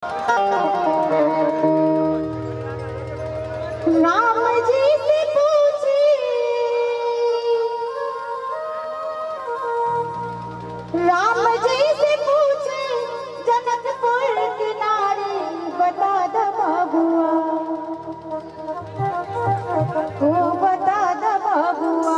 राम जी से पूछे, राम जी से पूछे जनकपुर की नारी बता द बाबुआ, तू बता द बाबुआ,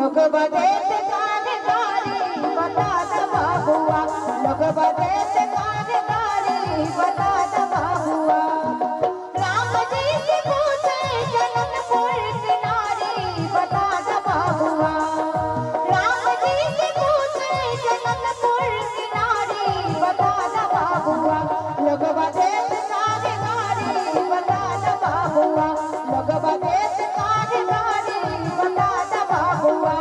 लोग बदेत कानदारी बता द बाबुआ, लोग बदेत कानदारी बता द बाबुआ। राम जी से पूछे जनकपुर की नारी बता द बाबुआ, राम जी से पूछे जनकपुर की नारी बता द बाबुआ, लोग बदेत कानदारी बता द बाबुआ, लोग बदेत कानदारी बता द बाबुआ।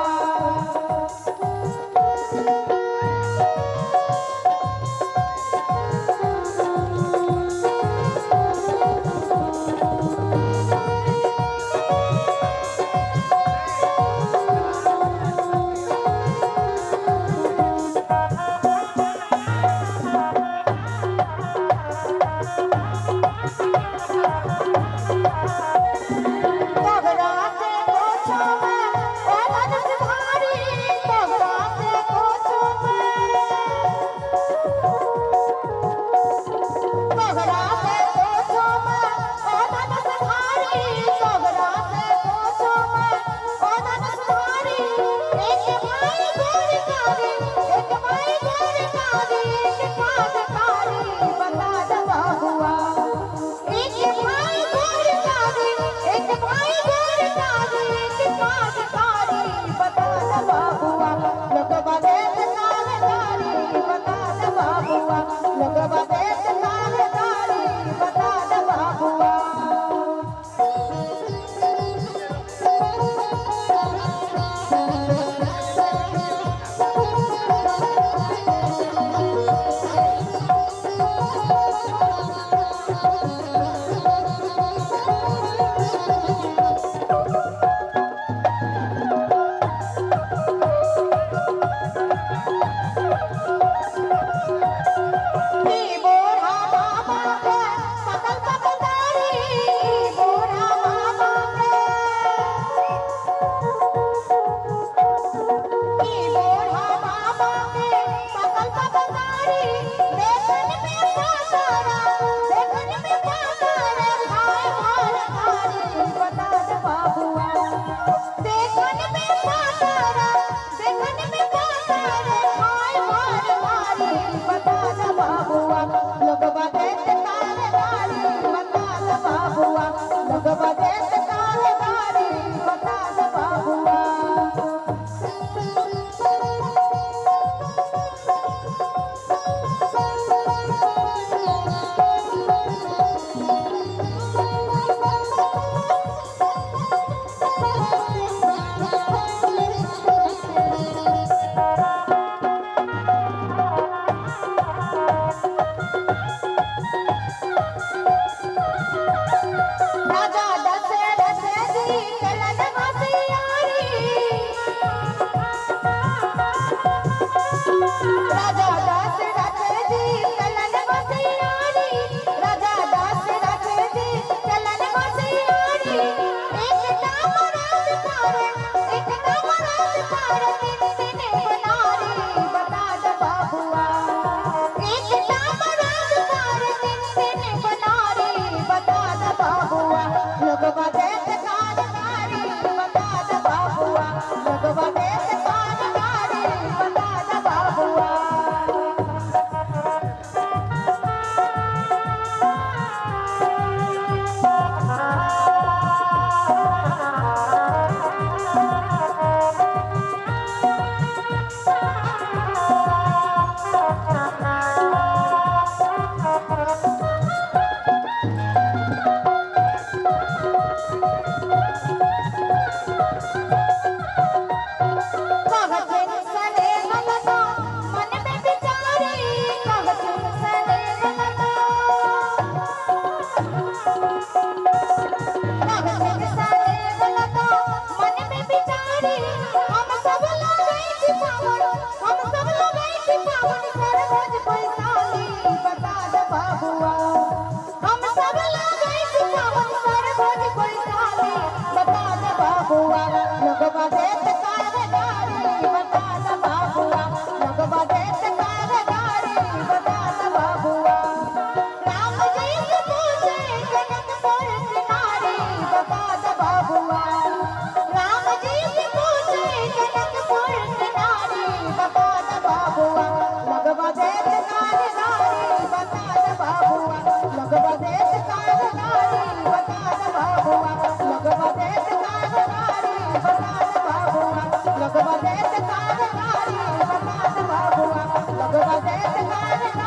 देत कारगारी बता द बाबुआ लगवा देत कारगारी बता द बाबुआ राम जी से पूछे जनकपुर की नारी बता द बाबुआ राम जी से पूछे जनकपुर की नारी बता द बाबुआ लगवा देत कारगारी बता द बाबुआ लगवा देत कारगारी बता द बाबुआ लगवा देत कारगारी बता द बाबुआ लगवा देत कारगारी बता द बाबुआ लगवा देत कारगारी